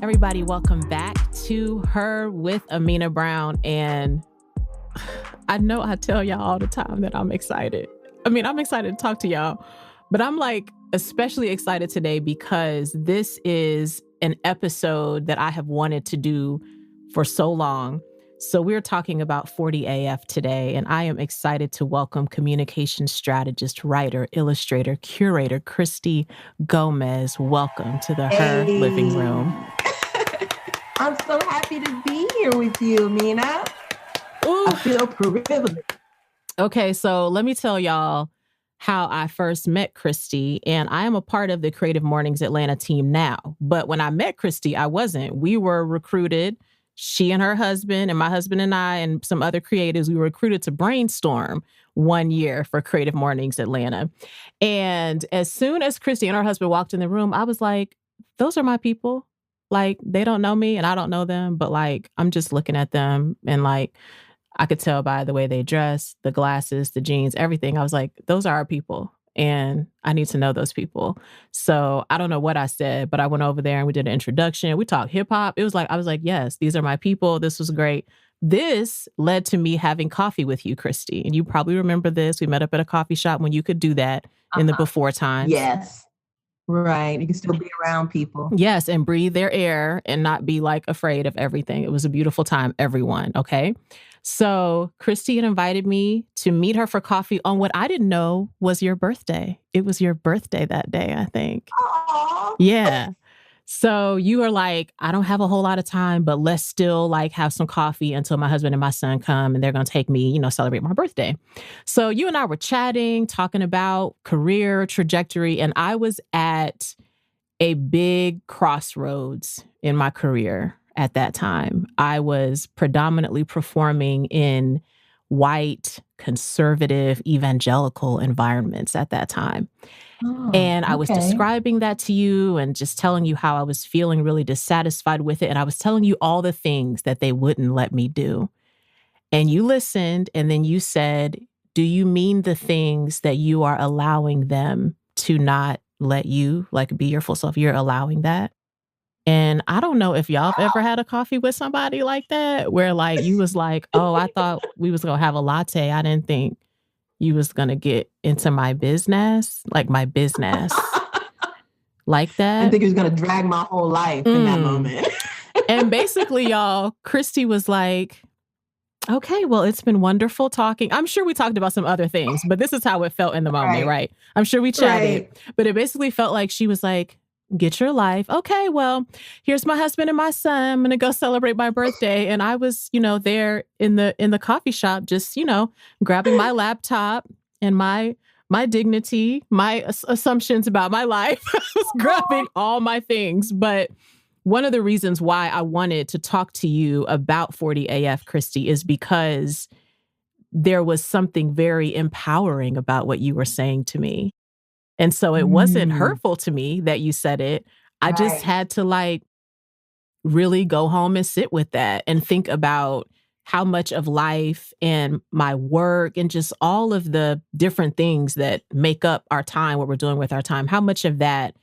Everybody, welcome back to Her with Amena Brown. And I know I tell y'all all the time that I'm excited. I'm excited to talk to y'all, but I'm like especially excited today because this is an episode that I have wanted to do for so long. So we're talking about 40 AF today, and I am excited to welcome communication strategist, writer, illustrator, curator, Kristy Gomez. Welcome to the Her Living Room. I'm so happy to be here with you, Amena. Ooh. I feel privileged. Okay, so let me tell y'all how I first met Kristy, and I am a part of the Creative Mornings Atlanta team now. But when I met Kristy, I wasn't. We were recruited, she and her husband, and my husband and I, and some other creatives, we were recruited to brainstorm one year for Creative Mornings Atlanta. And as soon as Kristy and her husband walked in the room, I was like, those are my people. Like, they don't know me and I don't know them, but like, I'm just looking at them and like, I could tell by the way they dress, the glasses, the jeans, everything. I was like, those are our people and I need to know those people. So I don't know what I said, but I went over there and we did an introduction. We talked hip hop. It was like, I was like, yes, these are my people. This was great. This led to me having coffee with you, Kristy. And you probably remember this. We met up at a coffee shop when you could do that in the before times. Yes. Right. You can still be around people. Yes. And breathe their air and not be like afraid of everything. It was a beautiful time, everyone. Okay. So Kristy had invited me to meet her for coffee on what I didn't know was your birthday. It was your birthday that day, I think. Aww. Yeah. So you were like, I don't have a whole lot of time, but let's still like have some coffee until my husband and my son come and they're going to take me, celebrate my birthday. So you and I were chatting, talking about career trajectory. And I was at a big crossroads in my career at that time. I was predominantly performing in white, conservative, evangelical environments at that time. And I was describing that to you and just telling you how I was feeling really dissatisfied with it. And I was telling you all the things that they wouldn't let me do. And you listened and then you said, do you mean the things that you are allowing them to not let you like be your full self? You're allowing that? And I don't know if y'all have ever had a coffee with somebody like that, where like you was like, oh, I thought we was going to have a latte. I didn't think you was going to get into my business, like my business like that. I didn't think he was going to drag my whole life in that moment. And basically, y'all, Kristy was like, okay, well, it's been wonderful talking. I'm sure we talked about some other things, but this is how it felt in the moment, right? I'm sure we chatted, but it basically felt like she was like, get your life. Okay, well, here's my husband and my son. I'm going to go celebrate my birthday. And I was, there in the coffee shop, just, grabbing my laptop and my dignity, my assumptions about my life. I was grabbing all my things. But one of the reasons why I wanted to talk to you about 40 AF, Kristy, is because there was something very empowering about what you were saying to me. And so it wasn't hurtful to me that you said it. I just had to like really go home and sit with that and think about how much of life and my work and just all of the different things that make up our time, what we're doing with our time, how much of that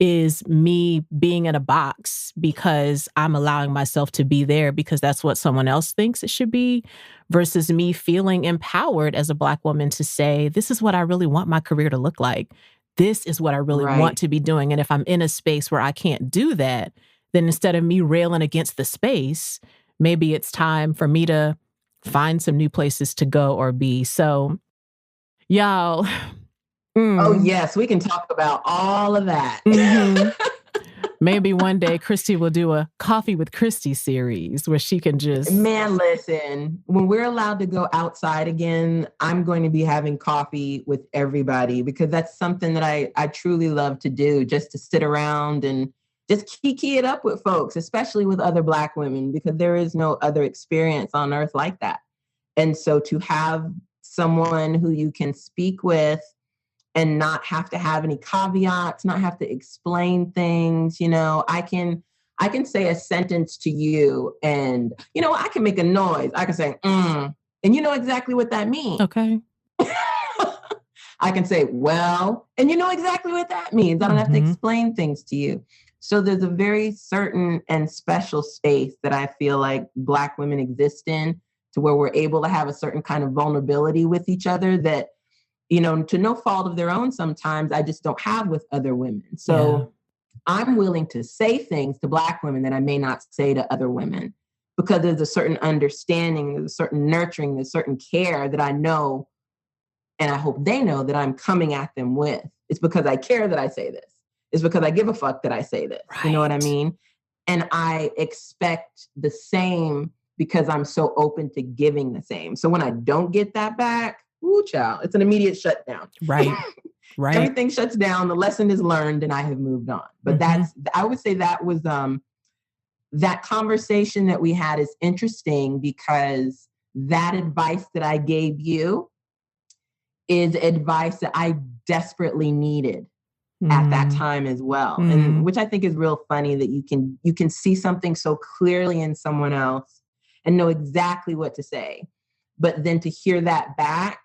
is me being in a box because I'm allowing myself to be there because that's what someone else thinks it should be, versus me feeling empowered as a Black woman to say, this is what I really want my career to look like. This is what I really want to be doing. And if I'm in a space where I can't do that, then instead of me railing against the space, maybe it's time for me to find some new places to go or be. So, y'all. Oh, yes. We can talk about all of that. Maybe one day Kristy will do a Coffee with Kristy series where she can just... Man, listen, when we're allowed to go outside again, I'm going to be having coffee with everybody because that's something that I truly love to do, just to sit around and just kiki it up with folks, especially with other Black women, because there is no other experience on earth like that. And so to have someone who you can speak with and not have to have any caveats, not have to explain things. I can say a sentence to you and, I can make a noise. I can say, and you know exactly what that means. Okay. I can say, well, and you know exactly what that means. I don't have to explain things to you. So there's a very certain and special space that I feel like Black women exist in, to where we're able to have a certain kind of vulnerability with each other that, to no fault of their own, sometimes I just don't have with other women. So I'm willing to say things to Black women that I may not say to other women, because there's a certain understanding, there's a certain nurturing, there's a certain care that I know, and I hope they know that I'm coming at them with. It's because I care that I say this. It's because I give a fuck that I say this. Right. You know what I mean? And I expect the same because I'm so open to giving the same. So when I don't get that back, ooh, child, it's an immediate shutdown. Right. Right. Everything shuts down. The lesson is learned and I have moved on. But I would say that was, that conversation that we had is interesting, because that advice that I gave you is advice that I desperately needed at that time as well. And which I think is real funny, that you can see something so clearly in someone else and know exactly what to say. But then to hear that back,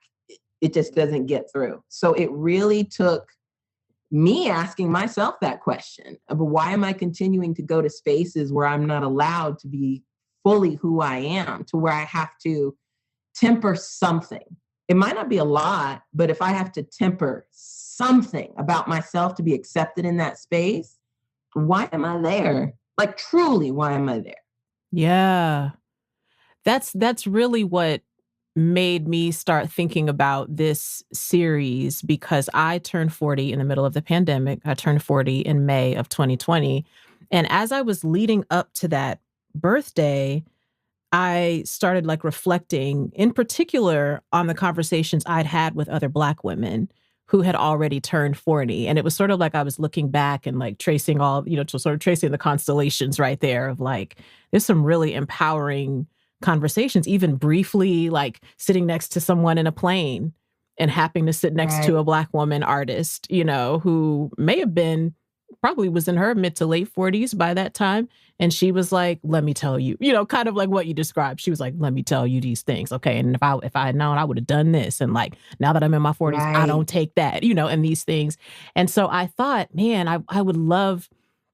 it just doesn't get through. So it really took me asking myself that question of, why am I continuing to go to spaces where I'm not allowed to be fully who I am, to where I have to temper something. It might not be a lot, but if I have to temper something about myself to be accepted in that space, why am I there? Like, truly, why am I there? Yeah. That's really what made me start thinking about this series, because I turned 40 in the middle of the pandemic. I turned 40 in May of 2020. And as I was leading up to that birthday, I started reflecting in particular on the conversations I'd had with other Black women who had already turned 40. And it was sort of like I was looking back and tracing all, sort of tracing the constellations right there of there's some really empowering conversations, even briefly, sitting next to someone in a plane and happening to sit next to a Black woman artist, who may have been, probably was in her mid to late 40s by that time. And she was like, let me tell you, kind of like what you described. She was like, let me tell you these things. Okay. And if I had known, I would have done this. And now that I'm in my 40s, I don't take that, and these things. And so I thought, man, I would love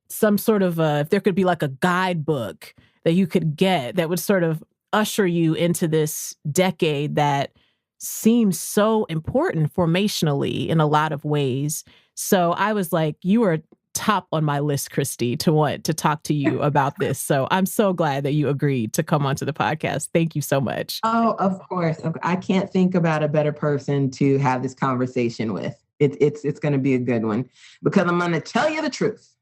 some sort of if there could be a guidebook that you could get that would sort of usher you into this decade that seems so important formationally in a lot of ways. So I was like, you are top on my list, Kristy, to want to talk to you about this. So I'm so glad that you agreed to come onto the podcast. Thank you so much. Oh, of course. I can't think about a better person to have this conversation with. It's going to be a good one, because I'm going to tell you the truth.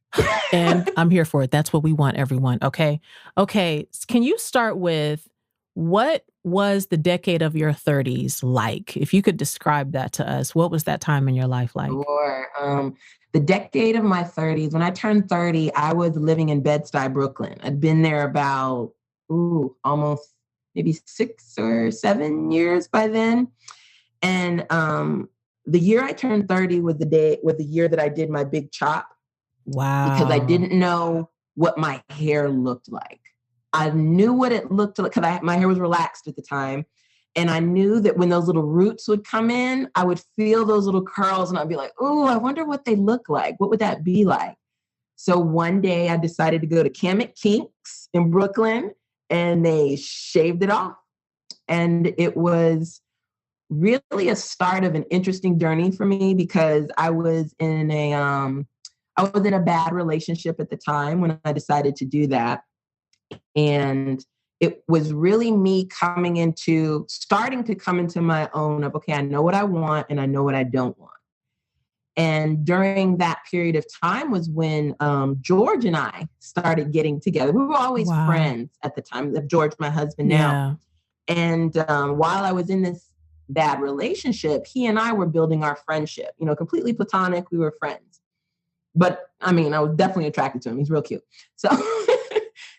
And I'm here for it. That's what we want, everyone. Okay. Can you start with, what was the decade of your 30s like? If you could describe that to us, what was that time in your life like? Sure. The decade of my 30s, when I turned 30, I was living in Bed-Stuy, Brooklyn. I'd been there about, almost maybe 6 or 7 years by then. And the year I turned 30 was the year that I did my big chop. Wow. Because I didn't know what my hair looked like. I knew what it looked like because my hair was relaxed at the time. And I knew that when those little roots would come in, I would feel those little curls and I'd be like, oh, I wonder what they look like. What would that be like? So one day I decided to go to Kamek Kinks in Brooklyn, and they shaved it off. And it was really a start of an interesting journey for me, because I was in a bad relationship at the time when I decided to do that. And it was really me starting to come into my own of, okay, I know what I want and I know what I don't want. And during that period of time was when George and I started getting together. We were always friends at the time. George, my husband now. And while I was in this bad relationship, he and I were building our friendship, completely platonic. We were friends. But I was definitely attracted to him. He's real cute.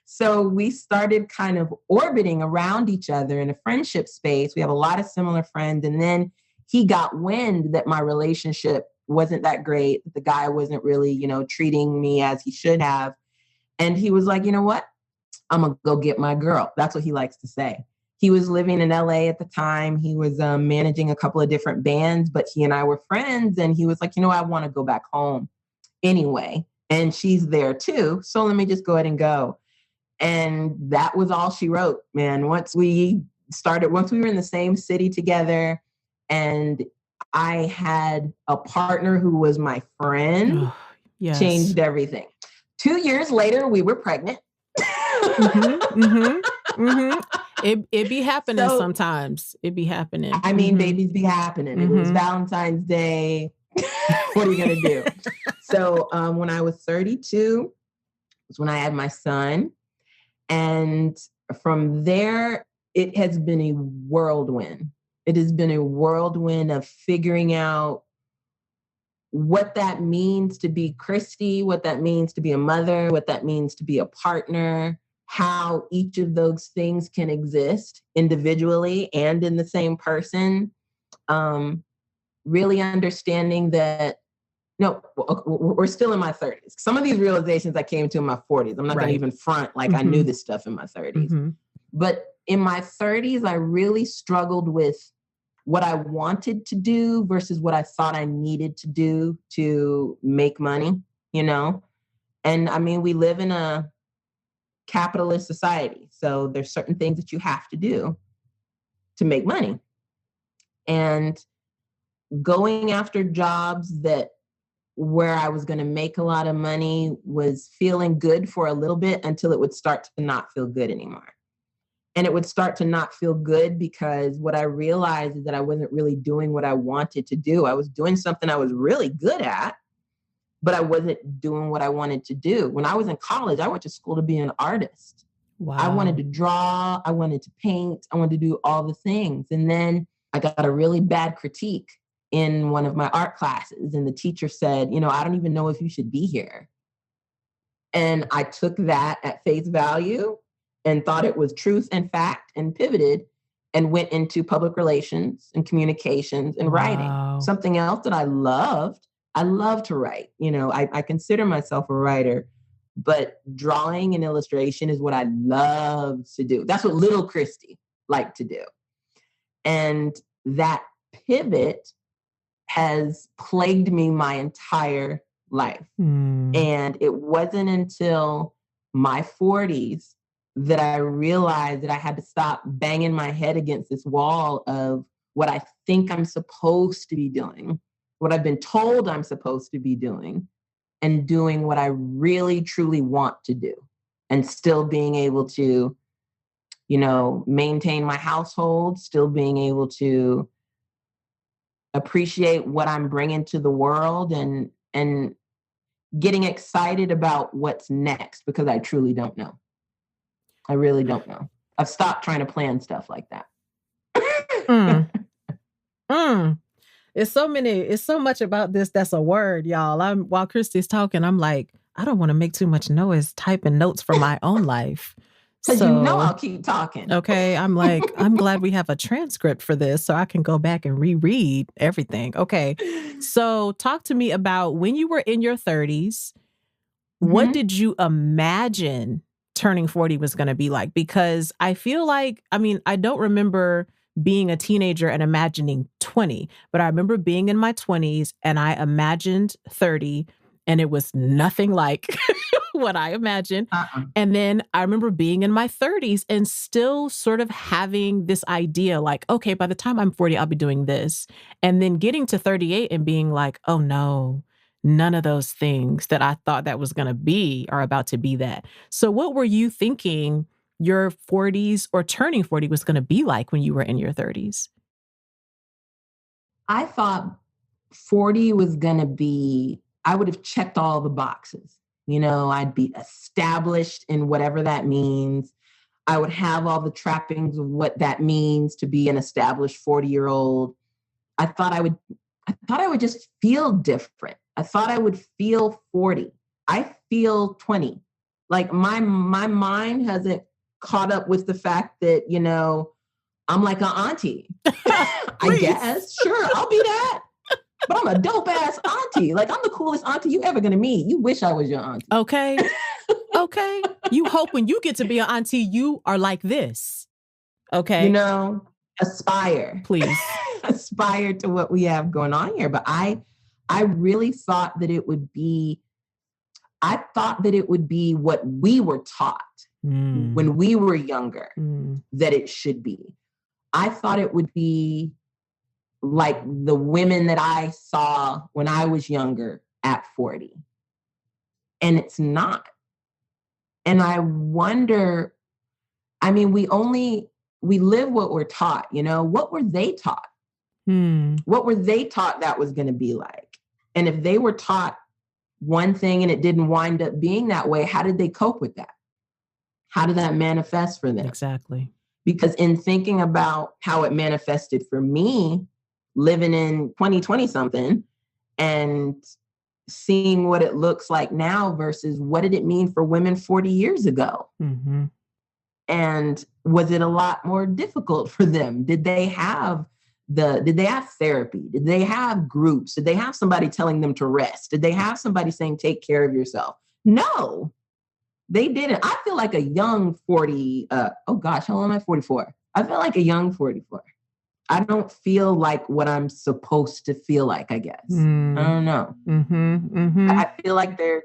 So we started kind of orbiting around each other in a friendship space. We have a lot of similar friends. And then he got wind that my relationship wasn't that great. That the guy wasn't really, treating me as he should have. And he was like, you know what? I'm going to go get my girl. That's what he likes to say. He was living in LA at the time. He was managing a couple of different bands, but he and I were friends. And he was like, I want to go back home anyway and she's there too. So let me just go ahead and go. And that was all she wrote, man. Once we were in the same city together, and I had a partner who was my friend, yes. changed everything. 2 years later, we were pregnant. It be happening sometimes. It be happening. I mean, babies be happening. It was Valentine's Day. What are you going to do? So when I was 32 was when I had my son. And from there, it has been a whirlwind. It has been a whirlwind of figuring out what that means to be Kristy, what that means to be a mother, what that means to be a partner, how each of those things can exist individually and in the same person. Really understanding that, no, we're still in my 30s. Some of these realizations I came to in my 40s. I'm not going to even front like I knew this stuff in my 30s. But in my 30s, I really struggled with what I wanted to do versus what I thought I needed to do to make money, you know? And I mean, we live in a capitalist society. So there's certain things that you have to do to make money. And going after jobs where I was going to make a lot of money was feeling good for a little bit until it would start to not feel good anymore. And it would start to not feel good because what I realized is that I wasn't really doing what I wanted to do. I was doing something I was really good at, but I wasn't doing what I wanted to do. When I was in college, I went to school to be an artist. Wow. I wanted to draw. I wanted to paint. I wanted to do all the things. And then I got a really bad critique in one of my art classes. And the teacher said, I don't even know if you should be here. And I took that at face value and thought it was truth and fact and pivoted and went into public relations and communications and writing. Something else that I loved. I love to write. I consider myself a writer, but drawing and illustration is what I love to do. That's what little Kristy liked to do. And that pivot has plagued me my entire life. And it wasn't until my 40s that I realized that I had to stop banging my head against this wall of what I think I'm supposed to be doing, what I've been told I'm supposed to be doing, and doing what I really, truly want to do, and still being able to, maintain my household, still being able to appreciate what I'm bringing to the world and getting excited about what's next, because I truly don't know. I really don't know. I've stopped trying to plan stuff like that. It's so much about this that's a word, y'all. While Kristy's talking, I'm like, I don't want to make too much noise typing notes for my own life. Because I'll keep talking. Okay. I'm like, I'm glad we have a transcript for this so I can go back and reread everything. Okay. So talk to me about when you were in your 30s, what did you imagine turning 40 was going to be like? Because I feel like, I don't remember being a teenager and imagining 20, but I remember being in my 20s and I imagined 30 and it was nothing like what I imagined. And then I remember being in my 30s and still sort of having this idea like, okay, by the time I'm 40, I'll be doing this. And then getting to 38 and being like, oh no, none of those things that I thought that was going to be are about to be that. So what were you thinking your 40s or turning 40 was going to be like when you were in your 30s? I thought 40 was going to be, I would have checked all the boxes. I'd be established in whatever that means. I would have all the trappings of what that means to be an established 40-year-old. I thought I would just feel different. I thought I would feel 40. I feel 20. Like my mind hasn't caught up with the fact that, I'm like an auntie. I guess. Sure, I'll be that. But I'm a dope ass auntie. Like I'm the coolest auntie you ever gonna meet. You wish I was your auntie. Okay. Okay. You hope when you get to be an auntie, you are like this. Okay. Aspire. Please. Aspire to what we have going on here. But I really thought that it would be, I thought that it would be what we were taught when we were younger that it should be. I thought it would be like the women that I saw when I was younger at 40. And it's not. And I wonder, I mean, we live what we're taught, you know, what were they taught? What were they taught that was going to be like? And if they were taught one thing and it didn't wind up being that way, how did they cope with that? How did that manifest for them? Exactly. Because in thinking about how it manifested for me, living in 2020 something and seeing what it looks like now versus what did it mean for women 40 years ago? And was it a lot more difficult for them? Did they have therapy? Did they have groups? Did they have somebody telling them to rest? Did they have somebody saying, take care of yourself? No, they didn't. I feel like a young 40, oh gosh, how old am I? 44. I feel like a young 44. I don't feel like what I'm supposed to feel like, I guess. I don't know. I feel like there's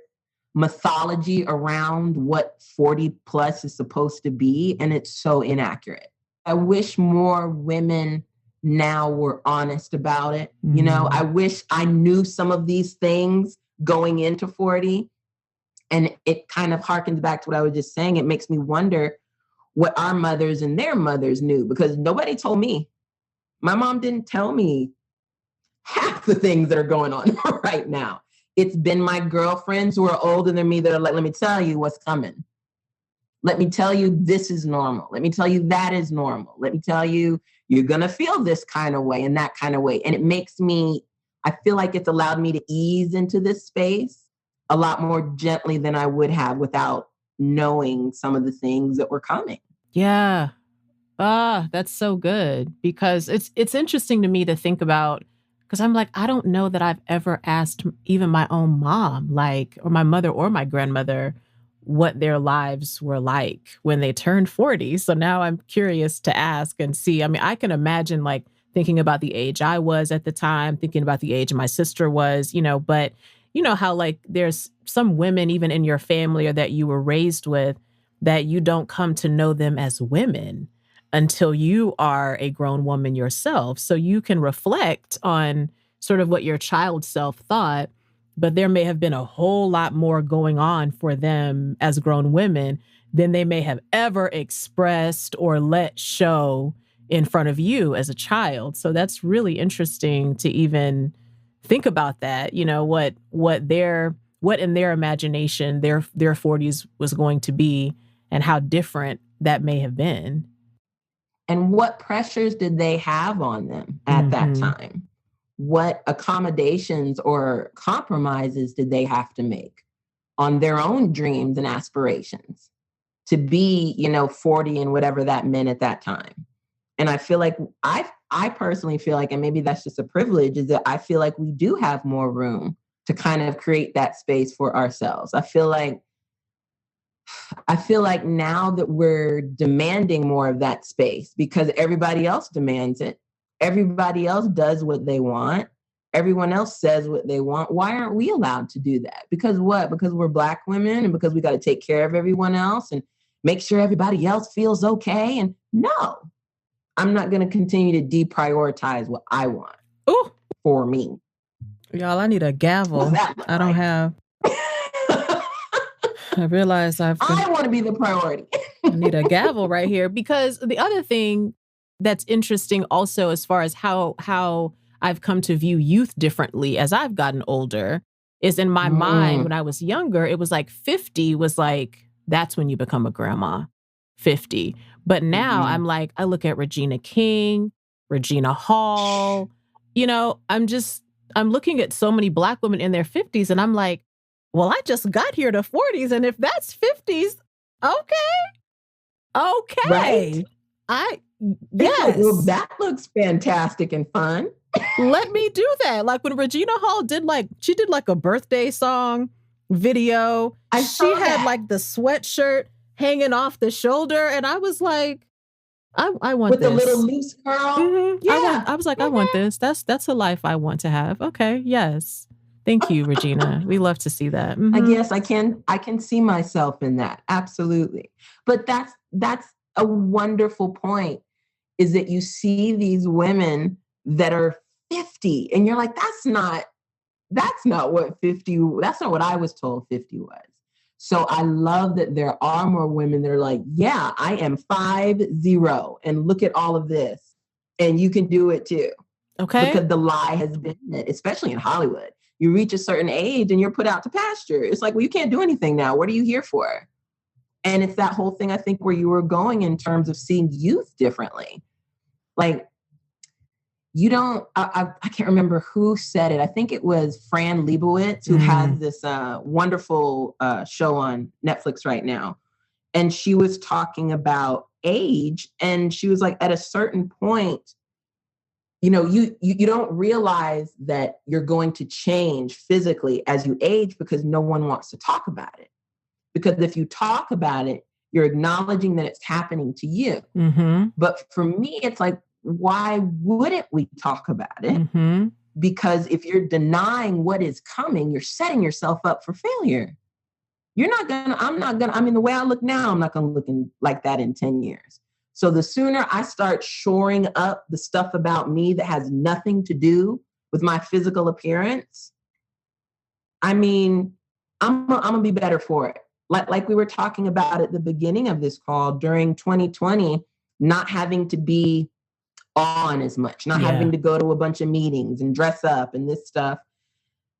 mythology around what 40 plus is supposed to be, and it's so inaccurate. I wish more women now were honest about it. You know, I wish I knew some of these things going into 40. And it kind of harkens back to what I was just saying. It makes me wonder what our mothers and their mothers knew, because nobody told me. My mom didn't tell me half the things that are going on right now. It's been my girlfriends who are older than me that are like, let me tell you what's coming. Let me tell you this is normal. Let me tell you that is normal. Let me tell you you're going to feel this kind of way and that kind of way. And it makes me, I feel like it's allowed me to ease into this space a lot more gently than I would have without knowing some of the things that were coming. Yeah. That's so good, because it's interesting to me to think about, because I'm like, I don't know that I've ever asked even my own mom, like, or my mother or my grandmother, what their lives were like when they turned 40. So now I'm curious to ask and see. I mean, I can imagine like thinking about the age I was at the time, thinking about the age my sister was, you know, but you know how like there's some women even in your family or that you were raised with that you don't come to know them as women until you are a grown woman yourself. So you can reflect on sort of what your child self thought, but there may have been a whole lot more going on for them as grown women than they may have ever expressed or let show in front of you as a child. So that's really interesting to even think about that, you know, what in their imagination their 40s was going to be and how different that may have been. And what pressures did they have on them at that time? What accommodations or compromises did they have to make on their own dreams and aspirations to be, you know, 40 and whatever that meant at that time? And I feel like I personally feel like, and maybe that's just a privilege, is that I feel like we do have more room to kind of create that space for ourselves. I feel like now that we're demanding more of that space because everybody else demands it. Everybody else does what they want. Everyone else says what they want. Why aren't we allowed to do that? Because what? Because we're Black women and because we got to take care of everyone else and make sure everybody else feels okay. And no, I'm not going to continue to deprioritize what I want. Ooh. For me. Y'all, I need a gavel. I don't have. I realize I want to be the priority. I need a gavel right here, because the other thing that's interesting also as far as how I've come to view youth differently as I've gotten older is in my mind when I was younger, it was like 50 was like, that's when you become a grandma, 50. But now I'm like, I look at Regina King, Regina Hall, you know, I'm looking at so many Black women in their 50s and I'm like, well, I just got here to 40s. And if that's 50s, okay. Right? Yes. Well, that looks fantastic and fun. Let me do that. Like when Regina Hall did a birthday song video. She had like the sweatshirt hanging off the shoulder. And I was like, I want with this. With a little loose curl. Yeah. I was like, I want this. That's a life I want to have. Okay. Yes. Thank you, Regina. We love to see that. I guess I can see myself in that. Absolutely. But that's a wonderful point, is that you see these women that are 50 and you're like, that's not what 50, that's not what I was told 50 was. So I love that there are more women that are like, yeah, I am 50 and look at all of this and you can do it too. Okay. Because the lie has been, especially in Hollywood, you reach a certain age and you're put out to pasture. It's like, well, you can't do anything now. What are you here for? And it's that whole thing, I think, where you were going in terms of seeing youth differently. Like, you don't, I can't remember who said it. I think it was Fran Lebowitz, who has this wonderful show on Netflix right now. And she was talking about age. And she was like, at a certain point, you know, you don't realize that you're going to change physically as you age because no one wants to talk about it. Because if you talk about it, you're acknowledging that it's happening to you. But for me, it's like, why wouldn't we talk about it? Because if you're denying what is coming, you're setting yourself up for failure. I mean, the way I look now, I'm not going to look like that in 10 years. So the sooner I start shoring up the stuff about me that has nothing to do with my physical appearance, I mean, I'm going to be better for it. Like we were talking about at the beginning of this call, during 2020, not having to be on as much, not having to go to a bunch of meetings and dress up and this stuff.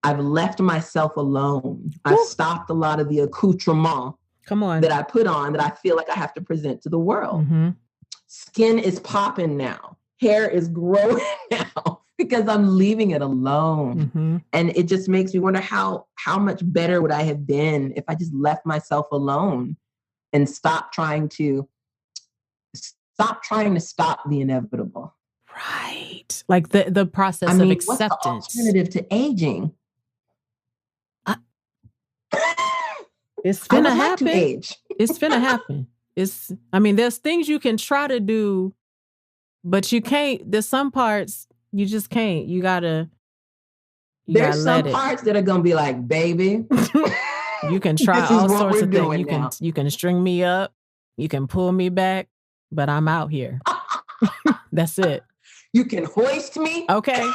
I've left myself alone. I've stopped a lot of the accoutrement that I put on that I feel like I have to present to the world. Skin is popping now. Hair is growing now because I'm leaving it alone. And it just makes me wonder how much better would I have been if I just left myself alone and stopped trying to stop the inevitable. Right. Like the process of acceptance. What's the alternative to aging? It's finna happen. It's finna happen. There's things you can try to do, but you can't. There's some parts you just can't. There's some parts that are gonna be like, baby. You can try all sorts of things. You can string me up, you can pull me back, but I'm out here. That's it. You can hoist me. Okay.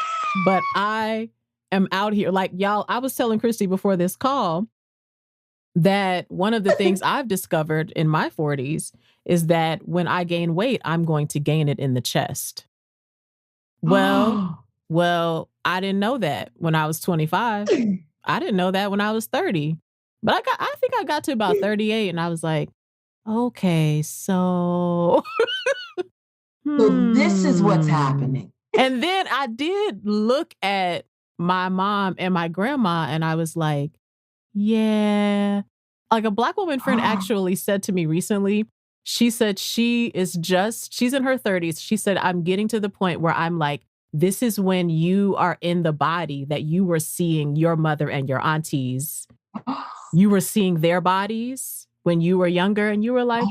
But I am out here. Like, y'all, I was telling Kristy before this call that one of the things I've discovered in my 40s is that when I gain weight, I'm going to gain it in the chest. Well, I didn't know that when I was 25. I didn't know that when I was 30. But I think I got to about 38 and I was like, okay, so this is what's happening. And then I did look at my mom and my grandma and I was like, yeah. Like a Black woman friend actually said to me recently, she said she's in her 30s. She said, I'm getting to the point where I'm like, this is when you are in the body that you were seeing your mother and your aunties. You were seeing their bodies when you were younger and you were like,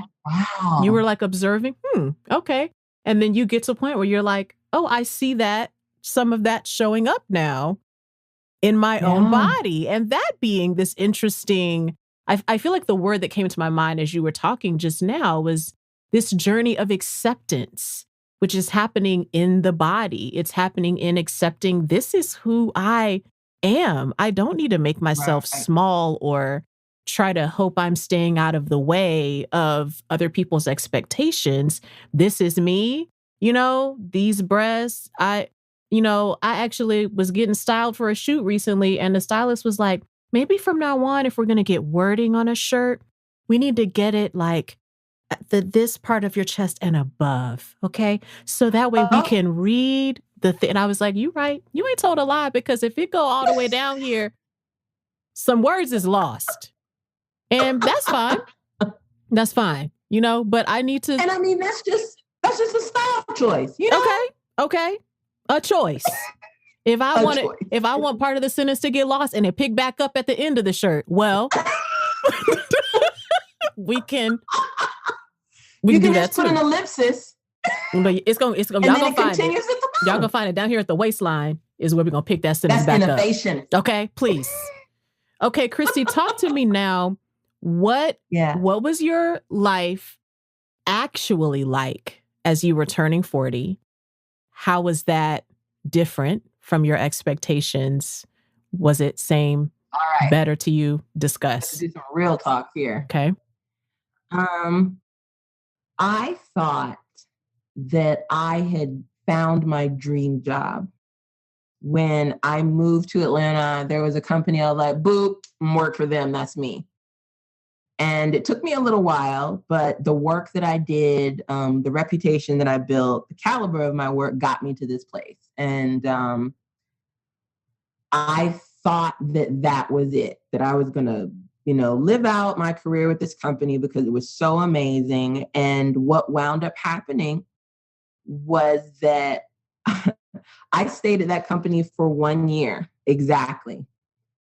you were like observing, okay. And then you get to a point where you're like, oh, I see that, some of that showing up now in my own body. And that being this interesting, I feel like the word that came to my mind as you were talking just now was this journey of acceptance, which is happening in the body. It's happening in accepting this is who I am. I don't need to make myself small or try to hope I'm staying out of the way of other people's expectations. This is me, these breasts. I actually was getting styled for a shoot recently and the stylist was like, maybe from now on, if we're going to get wording on a shirt, we need to get it like at this part of your chest and above. Okay. So that way we can read the thing. And I was like, you right. You ain't told a lie because if it go all the way down here, some words is lost. And that's fine. That's fine. But I need to. And I mean, that's just a style choice. Okay. A choice. If I want part of the sentence to get lost and it pick back up at the end of the shirt, well, we can do that too. Put an ellipsis. But it's gonna y'all gonna find it. Y'all gonna find it down here at the waistline. is where we're going to pick that sentence That's back innovation. up. Okay, please. Okay, Kristy, talk to me now. What was your life actually like as you were turning 40? How was that different from your expectations? Was it same, better to you? Discuss. Let's do some real talk here. Okay. I thought that I had found my dream job. When I moved to Atlanta, there was a company I was like, boop, work for them. That's me. And it took me a little while, but the work that I did, the reputation that I built, the caliber of my work got me to this place. And I thought that was it, that I was going to, live out my career with this company because it was so amazing. And what wound up happening was that I stayed at that company for 1 year exactly.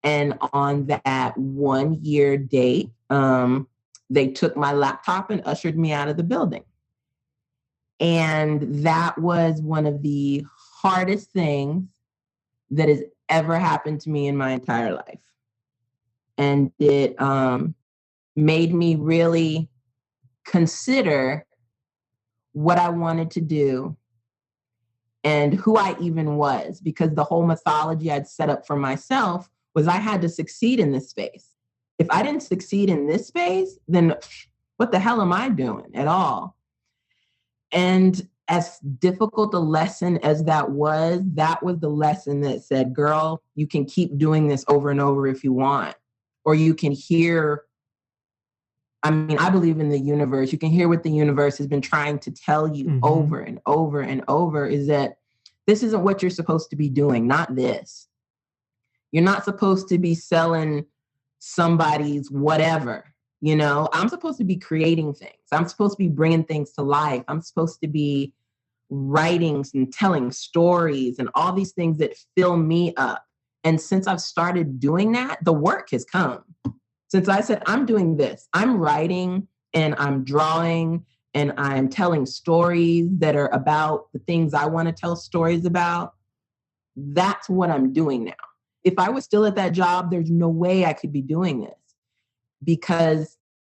And on that 1 year date, they took my laptop and ushered me out of the building. And that was one of the hardest things that has ever happened to me in my entire life. And it made me really consider what I wanted to do and who I even was, because the whole mythology I'd set up for myself was I had to succeed in this space. If I didn't succeed in this space, then what the hell am I doing at all? And as difficult a lesson as that was the lesson that said, girl, you can keep doing this over and over if you want, or you can hear, I believe in the universe. You can hear what the universe has been trying to tell you over and over and over, is that this isn't what you're supposed to be doing, not this. You're not supposed to be selling somebody's whatever. I'm supposed to be creating things. I'm supposed to be bringing things to life. I'm supposed to be writing and telling stories and all these things that fill me up. And since I've started doing that, the work has come. Since I said, I'm doing this, I'm writing and I'm drawing and I'm telling stories that are about the things I want to tell stories about. That's what I'm doing now. If I was still at that job, there's no way I could be doing this, because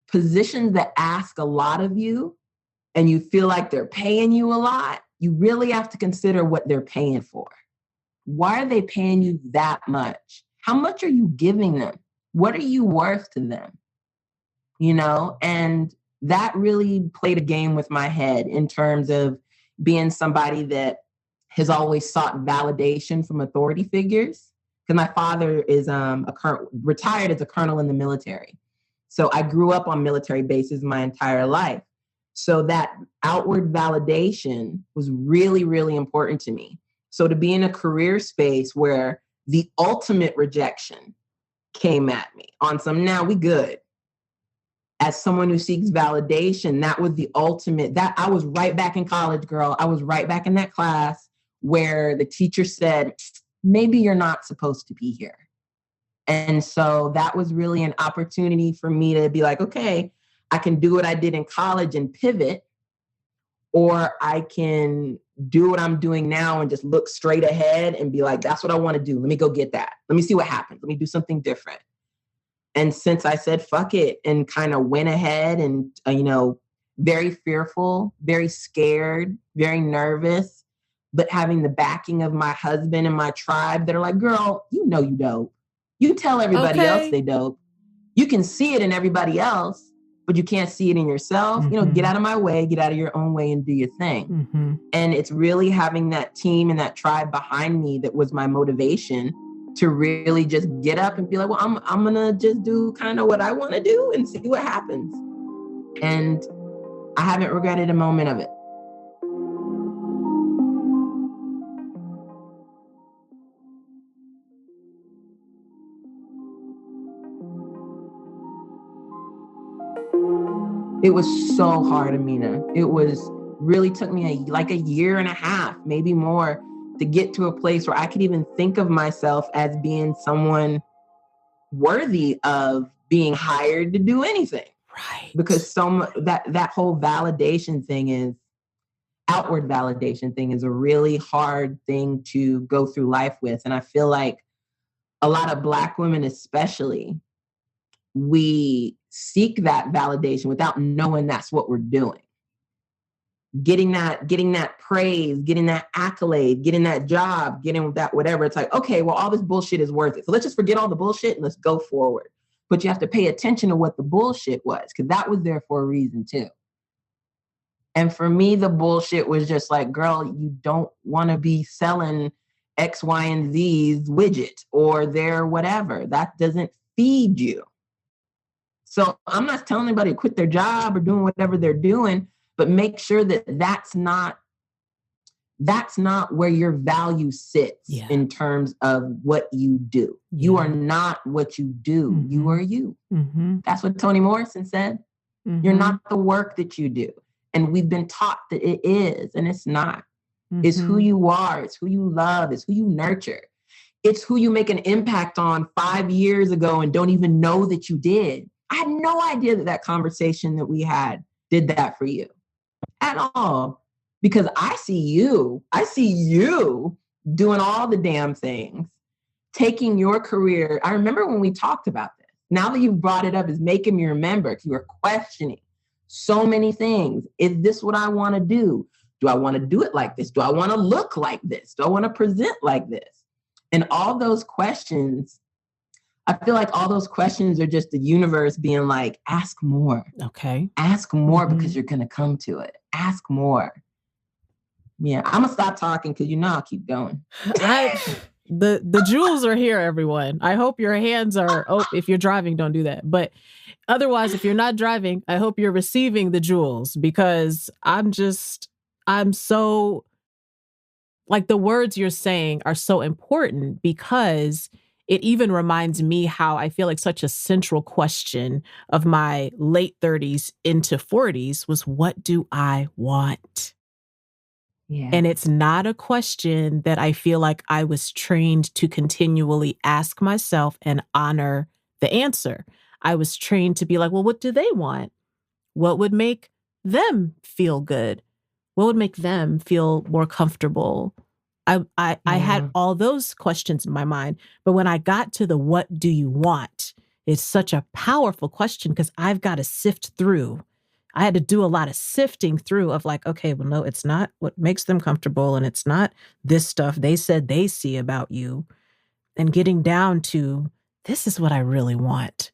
positions that ask a lot of you and you feel like they're paying you a lot, you really have to consider what they're paying for. Why are they paying you that much? How much are you giving them? What are you worth to them? And that really played a game with my head in terms of being somebody that has always sought validation from authority figures. Because my father is retired as a colonel in the military. So I grew up on military bases my entire life. So that outward validation was really, really important to me. So to be in a career space where the ultimate rejection came at me on some, now we good. As someone who seeks validation, that was the ultimate, that I was right back in college, girl. I was right back in that class where the teacher said, maybe you're not supposed to be here. And so that was really an opportunity for me to be like, okay, I can do what I did in college and pivot, or I can do what I'm doing now and just look straight ahead and be like, that's what I want to do. Let me go get that. Let me see what happens. Let me do something different. And since I said, fuck it, and kind of went ahead and, very fearful, very scared, very nervous, but having the backing of my husband and my tribe that are like, girl, you dope. You tell everybody else they dope. You can see it in everybody else, but you can't see it in yourself. Get out of my way, get out of your own way and do your thing. And it's really having that team and that tribe behind me that was my motivation to really just get up and be like, well, I'm going to just do kind of what I want to do and see what happens. And I haven't regretted a moment of it. It was so hard, Amena. It really took me a year and a half, maybe more, to get to a place where I could even think of myself as being someone worthy of being hired to do anything. Right. Because that whole validation thing is, outward validation thing is a really hard thing to go through life with. And I feel like a lot of Black women, especially, we seek that validation without knowing that's what we're doing. Getting that praise, getting that accolade, getting that job, getting that whatever. It's like, okay, well, all this bullshit is worth it. So let's just forget all the bullshit and let's go forward. But you have to pay attention to what the bullshit was, because that was there for a reason too. And for me, the bullshit was just like, girl, you don't want to be selling X, Y, and Z's widget or their whatever. That doesn't feed you. So I'm not telling anybody to quit their job or doing whatever they're doing, but make sure that that's not where your value sits in terms of what you do. Yeah. You are not what you do. Mm-hmm. You are you. Mm-hmm. That's what Toni Morrison said. Mm-hmm. You're not the work that you do. And we've been taught that it is, and it's not. Mm-hmm. It's who you are. It's who you love. It's who you nurture. It's who you make an impact on 5 years ago and don't even know that you did. I had no idea that conversation that we had did that for you at all. Because I see you doing all the damn things, taking your career. I remember when we talked about this. Now that you've brought it up, it's making me remember, because you were questioning so many things. Is this what I want to do? Do I want to do it like this? Do I want to look like this? Do I want to present like this? And all those questions, I feel like all those questions are just the universe being like, ask more. Okay. Ask more, because you're going to come to it. Ask more. Yeah, I'm going to stop talking because I'll keep going. The jewels are here, everyone. I hope your hands are, if you're driving, don't do that. But otherwise, if you're not driving, I hope you're receiving the jewels, because I'm so, like, the words you're saying are so important, because it even reminds me how I feel like such a central question of my late 30s into 40s was, what do I want? Yeah. And it's not a question that I feel like I was trained to continually ask myself and honor the answer. I was trained to be like, well, what do they want? What would make them feel good? What would make them feel more comfortable? I had all those questions in my mind. But when I got to the what do you want, it's such a powerful question, because I've got to sift through. I had to do a lot of sifting through of like, okay, well, no, it's not what makes them comfortable. And it's not this stuff they said they see about you. And getting down to, this is what I really want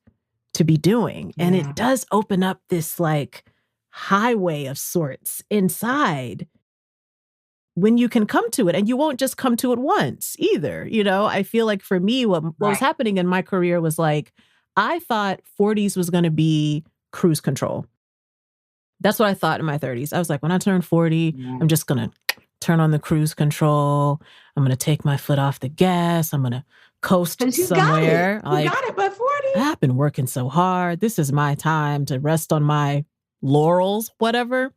to be doing. Yeah. And it does open up this like highway of sorts inside when you can come to it. And you won't just come to it once either. I feel like for me, what was happening in my career was like, I thought 40s was going to be cruise control. That's what I thought in my 30s. I was like, when I turn 40, I'm just going to turn on the cruise control. I'm going to take my foot off the gas. I'm going to coast somewhere. You got it by 40. I've been working so hard. This is my time to rest on my laurels, whatever.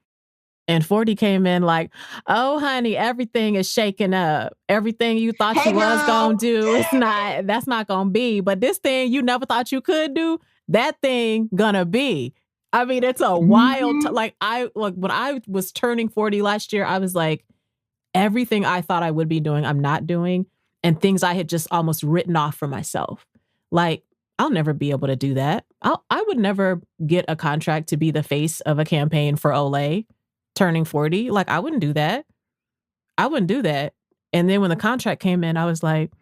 And 40 came in like, oh, honey, everything is shaking up. Everything you thought you was going to do, that's not going to be. But this thing you never thought you could do, that thing gonna be. I mean, it's a wild, when I was turning 40 last year, I was like, everything I thought I would be doing, I'm not doing. And things I had just almost written off for myself. Like, I'll never be able to do that. I would never get a contract to be the face of a campaign for Olay turning 40. Like, I wouldn't do that. And then when the contract came in, I was like,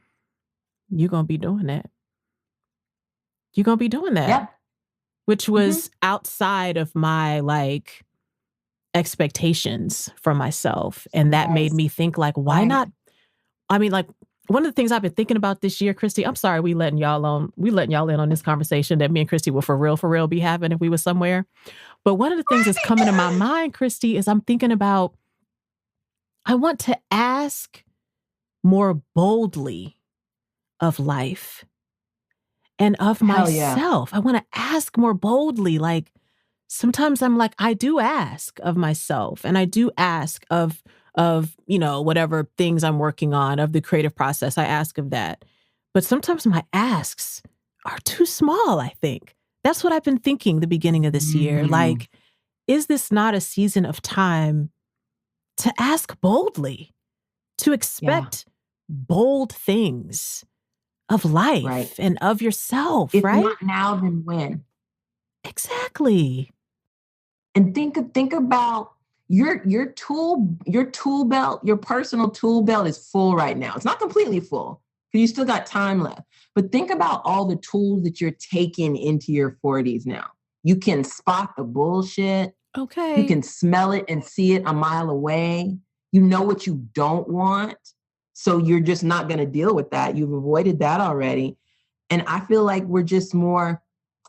you're going to be doing that. You're going to be doing that. Yeah. Which was outside of my like expectations for myself. And that made me think like, why not? I mean, like, one of the things I've been thinking about this year, Kristy, I'm sorry, we letting y'all in on this conversation that me and Kristy will for real be having if we were somewhere. But one of the things that's coming to my mind, Kristy, is I'm thinking about, I want to ask more boldly of life and of myself. I want to ask more boldly. Like, sometimes I'm like, I do ask of myself, and I do ask of whatever things I'm working on, of the creative process. I ask of that. But sometimes my asks are too small, I think. That's what I've been thinking the beginning of this year. Like, is this not a season of time to ask boldly, to expect bold things of life and of yourself, if right? not now, then when? Exactly. And think about your tool belt, your personal tool belt is full right now. It's not completely full because you still got time left. But think about all the tools that you're taking into your 40s now. You can spot the bullshit. Okay. You can smell it and see it a mile away. You know what you don't want. So you're just not going to deal with that. You've avoided that already. And I feel like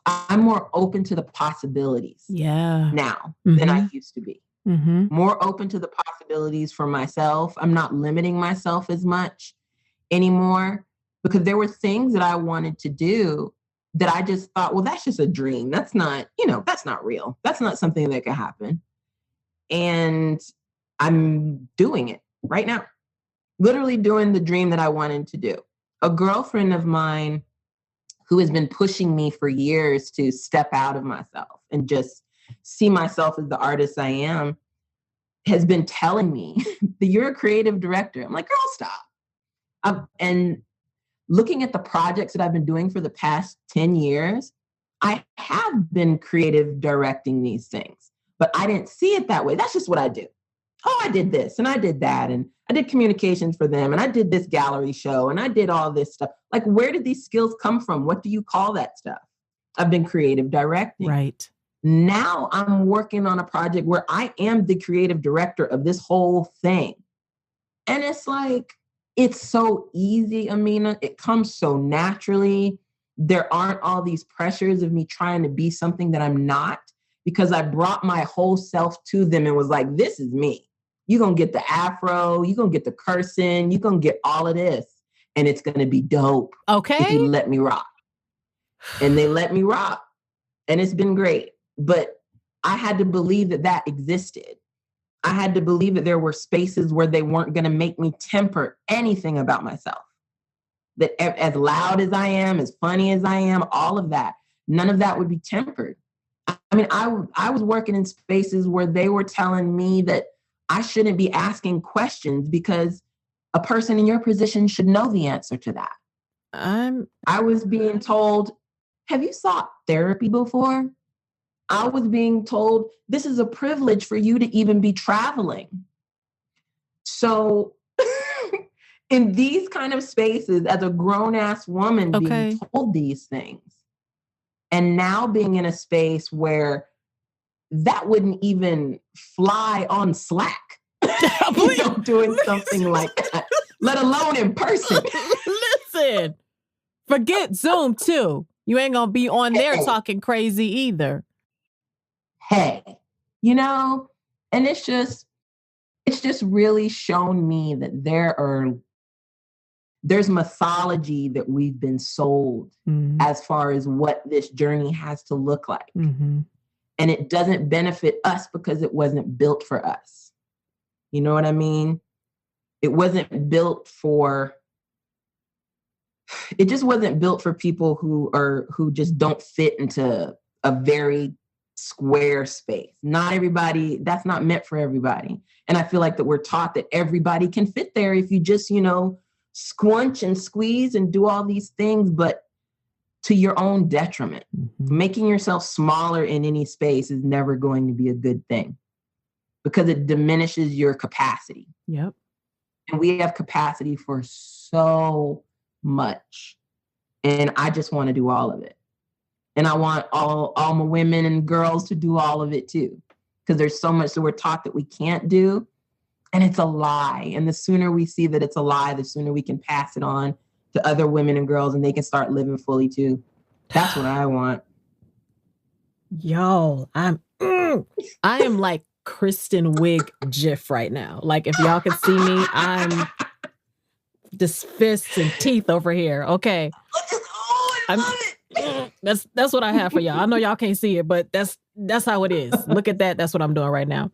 I'm more open to the possibilities now than I used to be. More open to the possibilities for myself. I'm not limiting myself as much anymore because there were things that I wanted to do that I just thought, well, that's just a dream. That's not, that's not real. That's not something that could happen. And I'm doing it right now, literally doing the dream that I wanted to do. A girlfriend of mine who has been pushing me for years to step out of myself and just see myself as the artist I am, has been telling me that you're a creative director. I'm like, girl, stop. And looking at the projects that I've been doing for the past 10 years, I have been creative directing these things, but I didn't see it that way. That's just what I do. Oh, I did this and I did that. And I did communications for them. And I did this gallery show and I did all this stuff. Like, where did these skills come from? What do you call that stuff? I've been creative directing. Right. Now I'm working on a project where I am the creative director of this whole thing. And it's like, it's so easy, Amena. It comes so naturally. There aren't all these pressures of me trying to be something that I'm not, because I brought my whole self to them and was like, this is me. You're going to get the afro. You're going to get the cursing. You're going to get all of this. And it's going to be dope. Okay. If you let me rock. And they let me rock. And it's been great. But I had to believe that that existed. I had to believe that there were spaces where they weren't going to make me temper anything about myself. That as loud as I am, as funny as I am, all of that, none of that would be tempered. I mean, I was working in spaces where they were telling me that I shouldn't be asking questions because a person in your position should know the answer to that. I was being told, have you sought therapy before? I was being told, this is a privilege for you to even be traveling. So in these kind of spaces, as a grown-ass woman being told these things, and now being in a space where that wouldn't even fly on Slack, doing something like that, let alone in person. Listen, forget Zoom too. You ain't gonna be on there talking crazy either. Hey, and it's just really shown me that there's mythology that we've been sold as far as what this journey has to look like. And it doesn't benefit us because it wasn't built for us. You know what I mean? It just wasn't built for people who just don't fit into a very square space. Not everybody, that's not meant for everybody. And I feel like that we're taught that everybody can fit there if you just, squunch and squeeze and do all these things, but to your own detriment. Making yourself smaller in any space is never going to be a good thing because it diminishes your capacity. Yep. And we have capacity for so much. And I just want to do all of it. And I want all my women and girls to do all of it too. Because there's so much that we're taught that we can't do. And it's a lie. And the sooner we see that it's a lie, the sooner we can pass it on to other women and girls and they can start living fully too. That's what I want. Yo, I am like Kristen Wiig GIF right now. Like if y'all can see me, I'm just fists and teeth over here. Okay. I love it. That's what I have for y'all. I know y'all can't see it, but that's how it is. Look at that. That's what I'm doing right now.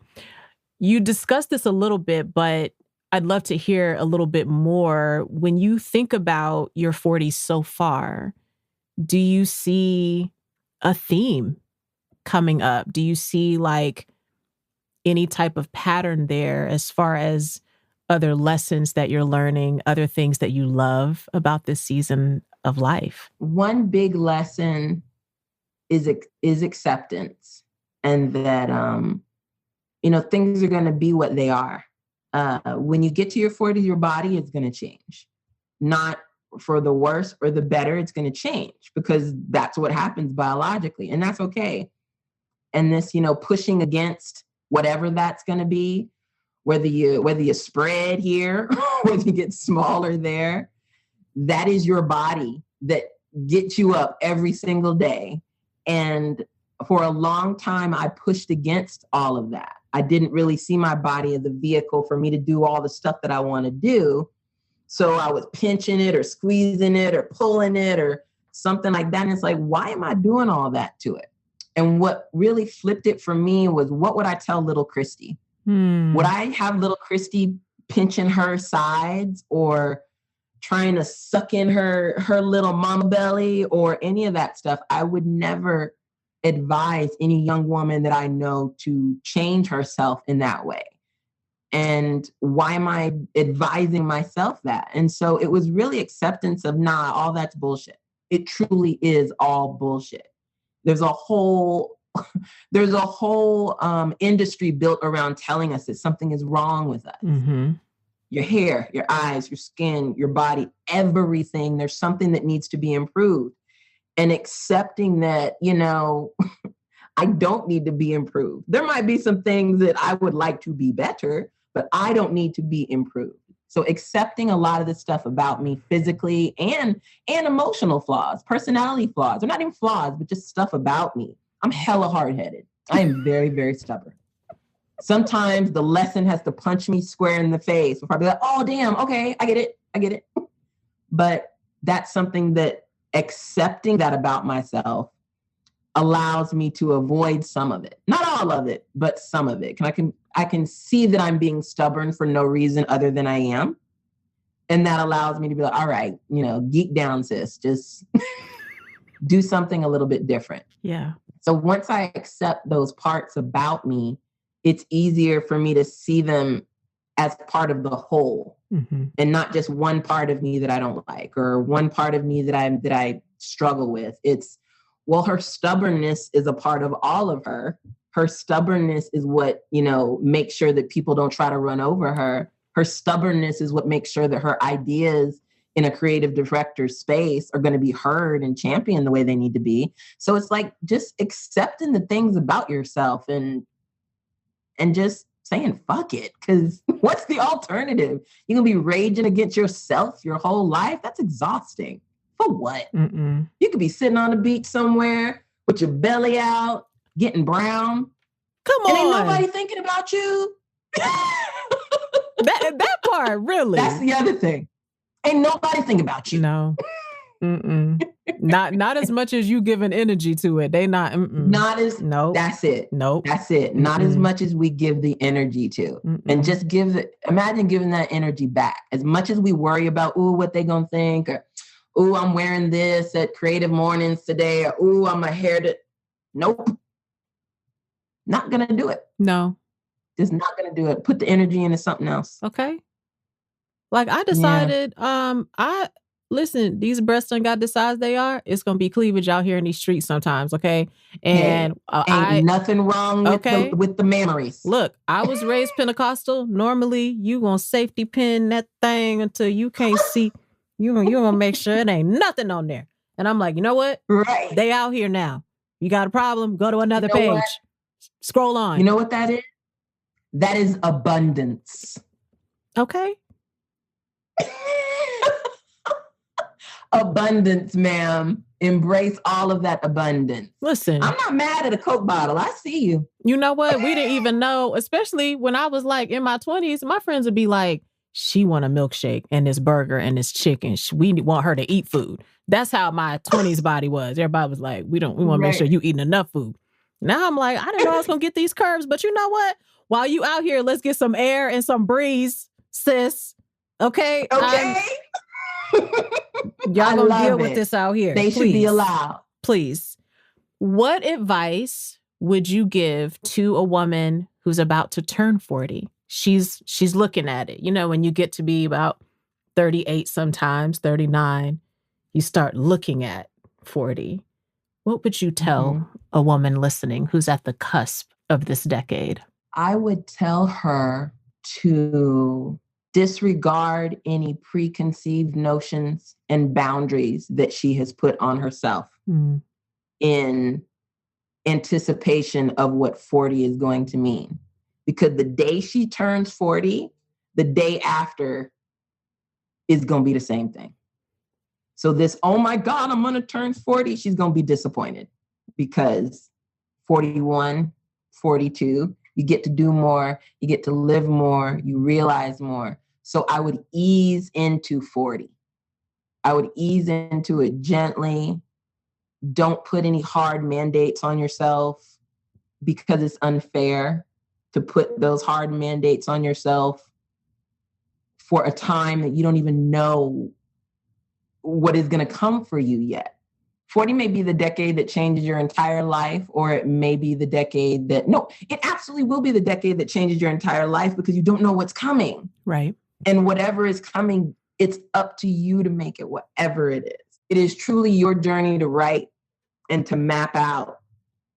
You discussed this a little bit, but I'd love to hear a little bit more. When you think about your 40s so far, do you see a theme coming up? Do you see like any type of pattern there as far as other lessons that you're learning, other things that you love about this season of life? One big lesson is acceptance, and that, things are going to be what they are. When you get to your 40s, your body is going to change, not for the worse or the better. It's going to change because that's what happens biologically, and that's okay. And this, pushing against whatever that's going to be, whether you spread here, whether you get smaller there, that is your body that gets you up every single day. And for a long time, I pushed against all of that. I didn't really see my body as a vehicle for me to do all the stuff that I want to do. So I was pinching it or squeezing it or pulling it or something like that. And it's like, why am I doing all that to it? And what really flipped it for me was, what would I tell little Kristy? Would I have little Kristy pinching her sides or trying to suck in her little mama belly or any of that stuff? I would never advise any young woman that I know to change herself in that way. And why am I advising myself that? And so it was really acceptance of, all that's bullshit. It truly is all bullshit. There's a whole industry built around telling us that something is wrong with us. Mm-hmm. Your hair, your eyes, your skin, your body, everything. There's something that needs to be improved. And accepting that, I don't need to be improved. There might be some things that I would like to be better, but I don't need to be improved. So accepting a lot of this stuff about me physically and emotional flaws, personality flaws, or not even flaws, but just stuff about me. I'm hella hard-headed. I am very, very stubborn. Sometimes the lesson has to punch me square in the face before I'll be like, oh, damn, okay, I get it. But that's something that accepting that about myself allows me to avoid some of it. Not all of it, but some of it. I can see that I'm being stubborn for no reason other than I am. And that allows me to be like, all right, geek down, sis. Just do something a little bit different. Yeah. So once I accept those parts about me, it's easier for me to see them as part of the whole, and not just one part of me that I don't like or one part of me that I struggle with. It's, well, her stubbornness is a part of all of her. Her stubbornness is what, makes sure that people don't try to run over her. Her stubbornness is what makes sure that her ideas in a creative director's space are going to be heard and championed the way they need to be. So it's like just accepting the things about yourself and just saying, fuck it. Because what's the alternative? You're going to be raging against yourself your whole life? That's exhausting. For what? Mm-mm. You could be sitting on the beach somewhere with your belly out, getting brown. Come on. And ain't nobody thinking about you. that part, really. That's the other thing. Ain't nobody thinking about you. No. Mm-mm. Not as much as you giving energy to it. They not. Mm-mm. Not as. Nope. That's it. Nope. That's it. Not as much as we give the energy to. And just imagine giving that energy back. As much as we worry about, what they gonna think, or, I'm wearing this at Creative Mornings today, or, I'm a hair to. Nope. Not gonna do it. No. Just not gonna do it. Put the energy into something else. Okay. Like I decided, listen, these breasts done got the size they are. It's going to be cleavage out here in these streets sometimes, okay? And ain't nothing wrong with the memories. Look, I was raised Pentecostal. Normally, you going to safety pin that thing until you can't see. You going to make sure it ain't nothing on there. And I'm like, you know what? Right. They out here now. You got a problem? Go to another page. What? Scroll on. You know what that is? That is abundance. Okay. Abundance, ma'am. Embrace all of that abundance. Listen, I'm not mad at a Coke bottle. I see you. You know what? We didn't even know, especially when I was like in my 20s, my friends would be like, she want a milkshake and this burger and this chicken. We want her to eat food. That's how my 20s body was. Everybody was like, we want to make sure you eating enough food. Now I'm like, I didn't know I was going to get these curves, but you know what? While you out here, let's get some air and some breeze, sis. Okay? Okay. Y'all gonna deal with this out here. They should be allowed. Please. What advice would you give to a woman who's about to turn 40. She's looking at it. You know, when you get to be about 38 sometimes, 39, you start looking at 40. What would you tell a woman listening who's at the cusp of this decade? I would tell her to disregard any preconceived notions and boundaries that she has put on herself in anticipation of what 40 is going to mean. Because the day she turns 40, the day after is going to be the same thing. So this, oh my God, I'm going to turn 40, she's going to be disappointed because 41, 42, you get to do more, you get to live more, you realize more. So I would ease into 40. I would ease into it gently. Don't put any hard mandates on yourself because it's unfair to put those hard mandates on yourself for a time that you don't even know what is going to come for you yet. 40 may be the decade that changes your entire life, or it may be the decade that, no, it absolutely will be the decade that changes your entire life because you don't know what's coming. Right. And whatever is coming, it's up to you to make it whatever it is. It is truly your journey to write and to map out.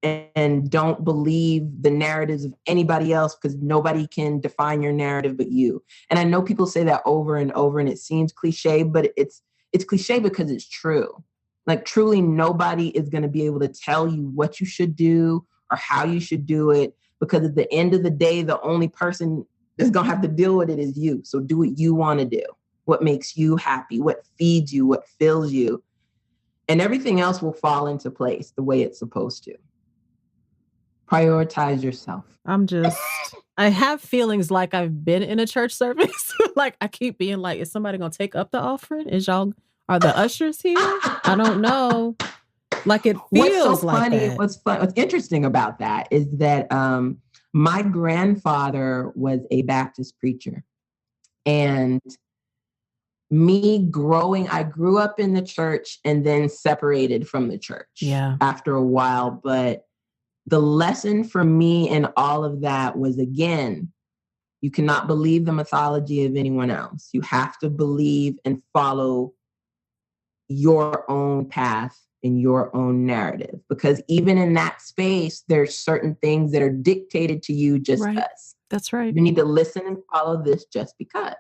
And don't believe the narratives of anybody else because nobody can define your narrative but you. And I know people say that over and over and it seems cliche, but it's cliche because it's true. Like truly nobody is going to be able to tell you what you should do or how you should do it, because at the end of the day, the only person that's going to have to deal with it is you. So do what you want to do, what makes you happy, what feeds you, what fills you, and everything else will fall into place the way it's supposed to. Prioritize yourself. I have feelings like I've been in a church service. Like I keep being like, is somebody going to take up the offering? Are the ushers here? I don't know. Like it feels like that. What's interesting about that is that my grandfather was a Baptist preacher, and I grew up in the church and then separated from the church after a while. But the lesson for me in all of that was, again, you cannot believe the mythology of anyone else. You have to believe and follow your own path and your own narrative. Because even in that space, there's certain things that are dictated to you just because. That's right. You need to listen and follow this just because.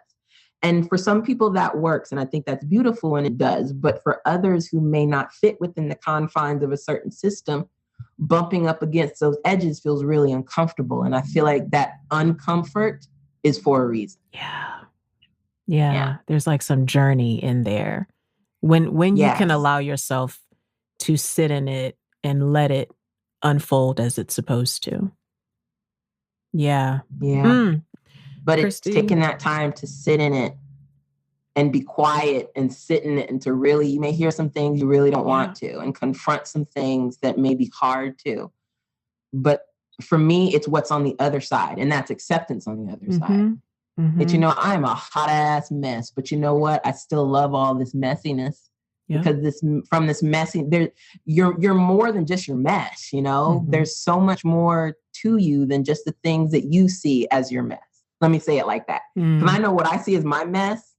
And for some people that works, and I think that's beautiful, and it does. But for others who may not fit within the confines of a certain system, bumping up against those edges feels really uncomfortable. And I feel like that uncomfort is for a reason. Yeah. There's like some journey in there. When you can allow yourself to sit in it and let it unfold as it's supposed to. Yeah. But Kristy, it's taking that time to sit in it and be quiet and sit in it, and to really, you may hear some things you really don't want to, and confront some things that may be hard to. But for me, it's what's on the other side, and that's acceptance on the other side. That, you know, I'm a hot ass mess, but you know what? I still love all this messiness because from this messy, you're more than just your mess. You know, there's so much more to you than just the things that you see as your mess. Let me say it like that. Because I know what I see as my mess,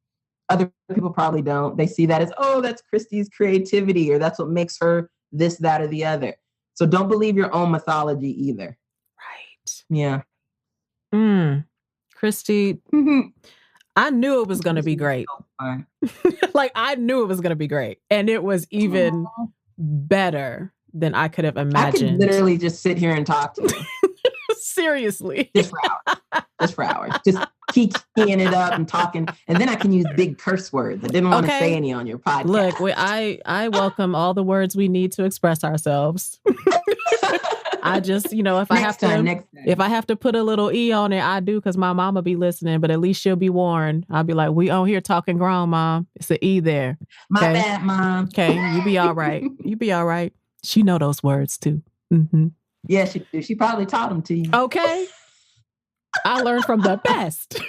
other people probably don't. They see that as, oh, that's Kristy's creativity, or that's what makes her this, that, or the other. So don't believe your own mythology either. Right. Yeah. Kristy, I knew it was going to be great. Like, I knew it was going to be great. And it was even better than I could have imagined. I could literally just sit here and talk to you. Seriously. Just for hours. Just keying it up and talking. And then I can use big curse words. I didn't want to say any on your podcast. Look, I welcome all the words we need to express ourselves. I just, you know, if I have to put a little E on it, I do, because my mama be listening, but at least she'll be warned. I'll be like, we on here talking grown, Mom. It's an E there. My bad, Mom. Okay, you be all right. You be all right. She know those words too. Yeah, she do. She probably taught them to you. Okay. I learned from the best.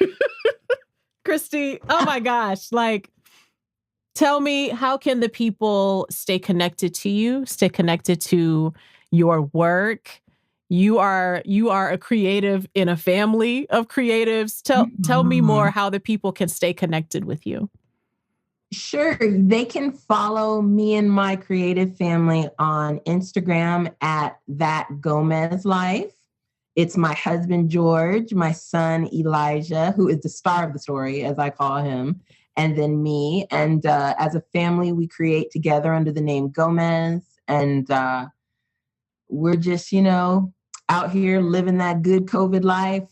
Kristy, oh my gosh. Like, tell me, how can the people stay connected to you, stay connected to your work, You are a creative in a family of creatives. Tell me more how the people can stay connected with you. Sure. They can follow me and my creative family on Instagram at That Gomez Life. It's my husband, George, my son, Elijah, who is the star of the story, as I call him, and then me. And as a family, we create together under the name Gomez. And we're just, out here living that good COVID life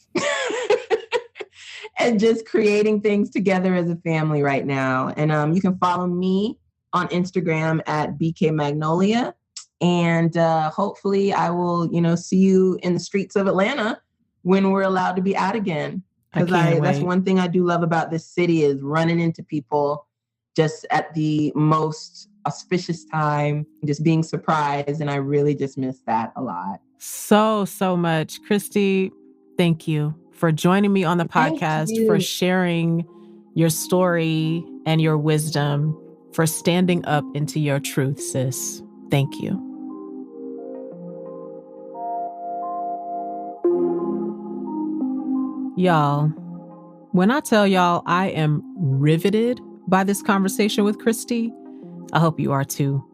and just creating things together as a family right now. And you can follow me on Instagram at BK Magnolia. And hopefully I will, see you in the streets of Atlanta when we're allowed to be out again. Because that's one thing I do love about this city is running into people just at the most auspicious time, just being surprised. And I really just miss that a lot. So much. Kristy, thank you for joining me on the podcast, for sharing your story and your wisdom, for standing up into your truth, sis. Thank you. Y'all, when I tell y'all I am riveted by this conversation with Kristy, I hope you are too.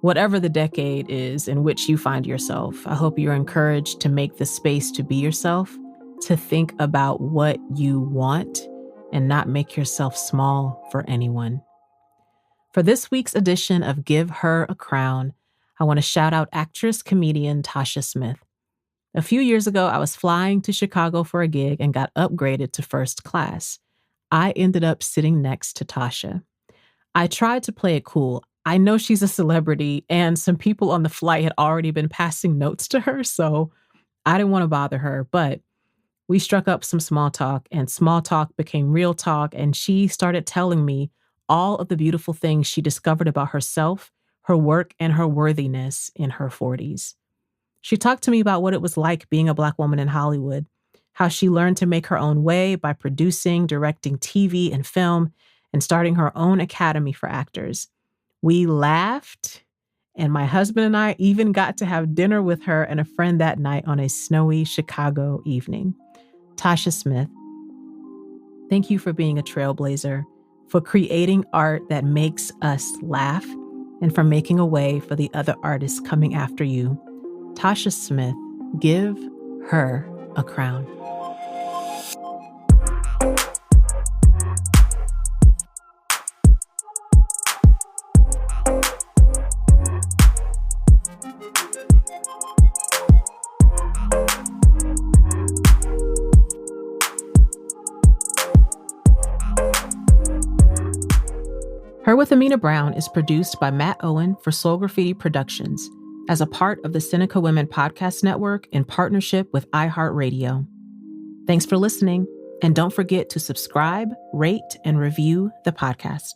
Whatever the decade is in which you find yourself, I hope you're encouraged to make the space to be yourself, to think about what you want, and not make yourself small for anyone. For this week's edition of Give Her a Crown, I want to shout out actress, comedian Tasha Smith. A few years ago, I was flying to Chicago for a gig and got upgraded to first class. I ended up sitting next to Tasha. I tried to play it cool. I know she's a celebrity, and some people on the flight had already been passing notes to her, so I didn't want to bother her, but we struck up some small talk, and small talk became real talk, and she started telling me all of the beautiful things she discovered about herself, her work, and her worthiness in her 40s. She talked to me about what it was like being a Black woman in Hollywood, how she learned to make her own way by producing, directing TV and film, and starting her own academy for actors. We laughed, and my husband and I even got to have dinner with her and a friend that night on a snowy Chicago evening. Tasha Smith, thank you for being a trailblazer, for creating art that makes us laugh, and for making a way for the other artists coming after you. Tasha Smith, give her a crown. Her with Amena Brown is produced by Matt Owen for Soul Graffiti Productions as a part of the Seneca Women Podcast Network in partnership with iHeartRadio. Thanks for listening, and don't forget to subscribe, rate, and review the podcast.